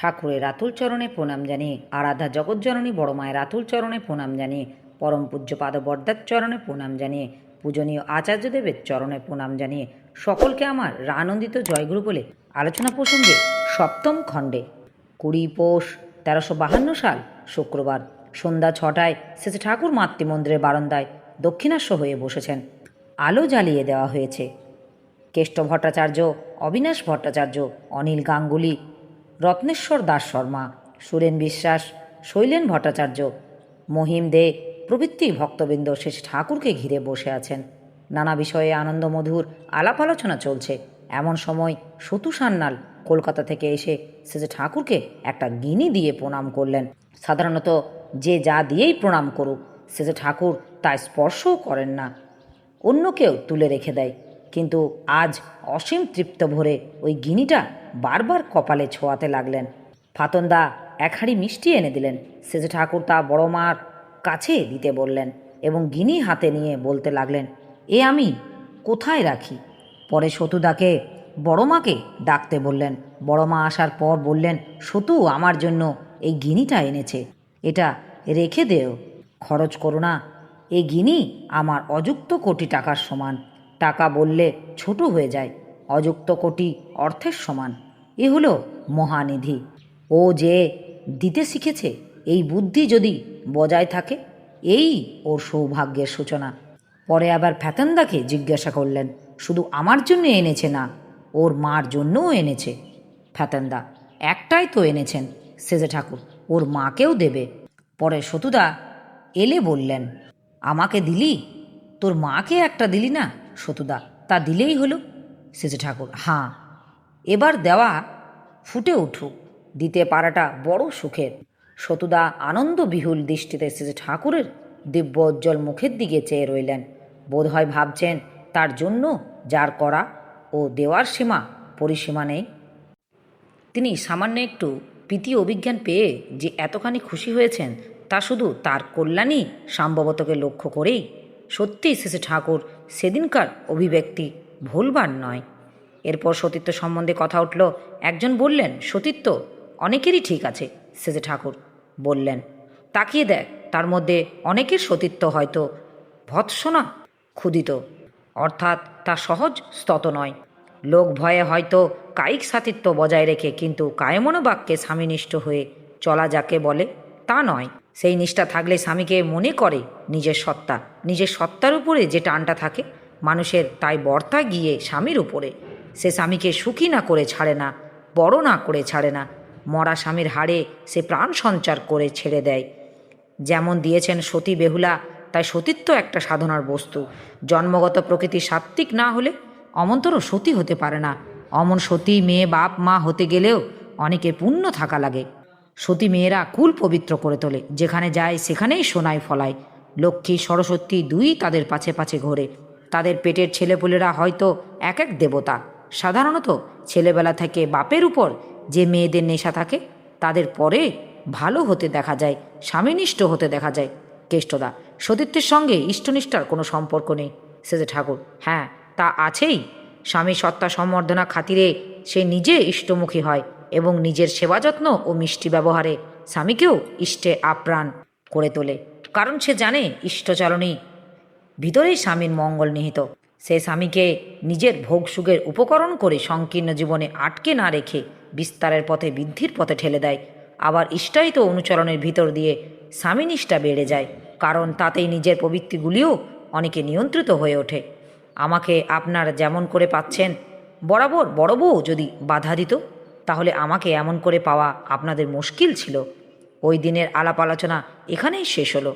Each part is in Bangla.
ঠাকুরের রাতুল চরণে প্রণাম জানিয়ে, আরাধ্যা জগৎজননী বড় মায়ের রাতুল চরণে প্রণাম জানিয়ে, পরম পূজ্য পাদ বরদার চরণে প্রণাম জানিয়ে, পূজনীয় আচার্যদেবের চরণে প্রণাম জানিয়ে সকলকে আমার আনন্দিত জয়গুরু বলে আলোচনা প্রসঙ্গে সপ্তম খণ্ডে 20 পৌষ 1352 সাল শুক্রবার সন্ধ্যা 6টায় শেষে ঠাকুর মাতৃমন্দিরের বারান্দায় দক্ষিণাস্য হয়ে বসেছেন। আলো জ্বালিয়ে দেওয়া হয়েছে। কেষ্ট ভট্টাচার্য, অবিনাশ ভট্টাচার্য, অনিল গাঙ্গুলি, রত্নেশ্বর দাস শর্মা, সুরেন বিশ্বাস, শৈলেন ভট্টাচার্য, মহিম দে প্রভৃতি ভক্তবৃন্দ শেষে ঠাকুরকে ঘিরে বসে আছেন। নানা বিষয়ে আনন্দমধুর আলাপ আলোচনা চলছে। এমন সময় সতু সান্যাল কলকাতা থেকে এসে শেষে ঠাকুরকে একটা গিনি দিয়ে প্রণাম করলেন। সাধারণত যে যা দিয়েই প্রণাম করুক, শেষে ঠাকুর তা স্পর্শও করেন না, অন্য কেউ তুলে রেখে দেয়। কিন্তু আজ অসীম তৃপ্ত ভরে ওই গিনিটা বারবার কপালে ছোঁয়াতে লাগলেন। ফাতনদা এক হাঁড়ি মিষ্টি এনে দিলেন। শেষে ঠাকুর তা বড় মার কাছে দিতে বললেন এবং গিনি হাতে নিয়ে বলতে লাগলেন, এ আমি কোথায় রাখি? পরে সতুদাকে বড় মাকে ডাকতে বললেন। বড় মা আসার পর বললেন, সতু আমার জন্য এই গিনিটা এনেছে, এটা রেখে দেও, খরচ করো না। এই গিনি আমার অযুক্ত কোটি টাকার সমান। টাকা বললে ছোট হয়ে যায়, অযুক্ত কোটি অর্থের সমান। এ হলো মহানিধি। ও যে দিতে শিখেছে, এই বুদ্ধি যদি বজায় থাকে, এই ওর সৌভাগ্যের সূচনা। পরে আবার ফ্যাতনদাকে জিজ্ঞাসা করলেন, শুধু আমার জন্য এনেছে না, ওর মার জন্যও এনেছে? ফ্যাতনদা, একটাই তো এনেছেন সেজে ঠাকুর, ওর মাকেও দেবে। পরে সতুদা এলে বললেন, আমাকে দিলি, তোর মাকে একটা দিলি না? সতুদা, তা দিলেই হলো। সেজে ঠাকুর, হাঁ, এবার দেওয়া ফুটে উঠুক, দিতে পারাটা বড় সুখের। সতুদা আনন্দ বিহুল দৃষ্টিতে সেজে ঠাকুরের দিব্য উজ্জ্বল মুখের দিকে চেয়ে রইলেন। বোধহয় ভাবছেন তার জন্য যার করা ও দেওয়ার সীমা পরিসীমা নেই। তিনি সামান্য একটু প্রীতি অভিজ্ঞান পেয়ে যে এতখানি খুশি হয়েছেন, তা শুধু তার কল্যাণই সম্ভবতকে লক্ষ্য করেই। সত্যিই শেষে ঠাকুর সেদিনকার অভিব্যক্তি ভুলবার নয়। এরপর সতীত্ব সম্বন্ধে কথা উঠল। একজন বললেন, সতীত্ব অনেকেরই ঠিক আছে। শেষে ঠাকুর বললেন, তাকিয়ে দেখ, তার মধ্যে অনেকের সতীত্ব হয়তো ভৎসনা ক্ষুদিত, অর্থাৎ তা সহজ স্তত নয়। লোক ভয়ে হয়তো কায়িক সাতিত্ব বজায় রেখে কিন্তু কায়মনোবাক্যে স্বামীনিষ্ঠ হয়ে চলা যাকে বলে তা নয়। সেই নিষ্ঠা থাকলে স্বামীকে মনে করে নিজের সত্তা। নিজের সত্তার উপরে যে টানটা থাকে মানুষের, তাই বর্তা গিয়ে স্বামীর উপরে। সে স্বামীকে সুখী না করে ছাড়ে না, বড় না করে ছাড়ে না। মরা স্বামীর হাড়ে সে প্রাণ সঞ্চার করে ছেড়ে দেয়। যেমন দিয়েছেন সতী বেহুলা, তাই সতীত্ব একটা সাধনার বস্তু। জন্মগত প্রকৃতি সাত্ত্বিক না হলে অমন্তরও সতী হতে পারে না। অমন সতী মেয়ে বাপ মা হতে গেলেও অনেকের পুণ্য থাকা লাগে। সতী মেয়েরা কুল পবিত্র করে তোলে, যেখানে যায় সেখানেই সোনায় ফলায়। লক্ষ্মী সরস্বতী দুই তাদের পাছে পাছে ঘোরে। তাদের পেটের ছেলেপুলেরা হয়তো এক এক দেবতা। সাধারণত ছেলেবেলা থেকে বাপের উপর যে মেয়েদের নেশা থাকে, তাদের পরে ভালো হতে দেখা যায়, স্বামীনিষ্ঠ হতে দেখা যায়। কেষ্টদা, সতীত্বের সঙ্গে ইষ্টনিষ্ঠার কোনো সম্পর্ক নেই। সেজে ঠাকুর, হ্যাঁ, তা আছেই। স্বামী সত্তা সম্বর্ধনা খাতিরে সে নিজে ইষ্টমুখী হয় এবং নিজের সেবা যত্ন ও মিষ্টি ব্যবহারে স্বামীকেও ইষ্টে আপ্রাণ করে তোলে। কারণ সে জানে ইষ্টচারণই ভিতরেই স্বামীর মঙ্গল নিহিত। সে স্বামীকে নিজের ভোগ সুখের উপকরণ করে সংকীর্ণ জীবনে আটকে না রেখে বিস্তারের পথে বৃদ্ধির পথে ঠেলে দেয়। আবার ইষ্টায়িত অনুচরণের ভিতর দিয়ে স্বামীনিষ্ঠা বেড়ে যায়, কারণ তাতেই নিজের প্রবৃত্তিগুলিও অনেকে নিয়ন্ত্রিত হয়ে ওঠে। আমাকে আপনারা যেমন করে পাচ্ছেন, বরাবর বড় বউ যদি বাধা দিত, তাহলে আমাকে এমন করে পাওয়া আপনাদের মুশকিল ছিল। ওই দিনের আলাপ আলোচনা এখানেই শেষ হলো।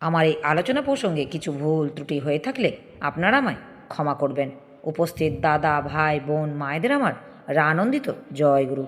আমার এই আলোচনা প্রসঙ্গে কিছু ভুল ত্রুটি হয়ে থাকলে আপনারা আমায় ক্ষমা করবেন। উপস্থিত দাদা, ভাই, বোন, মায়েদের আমার আনন্দিত জয় গুরু।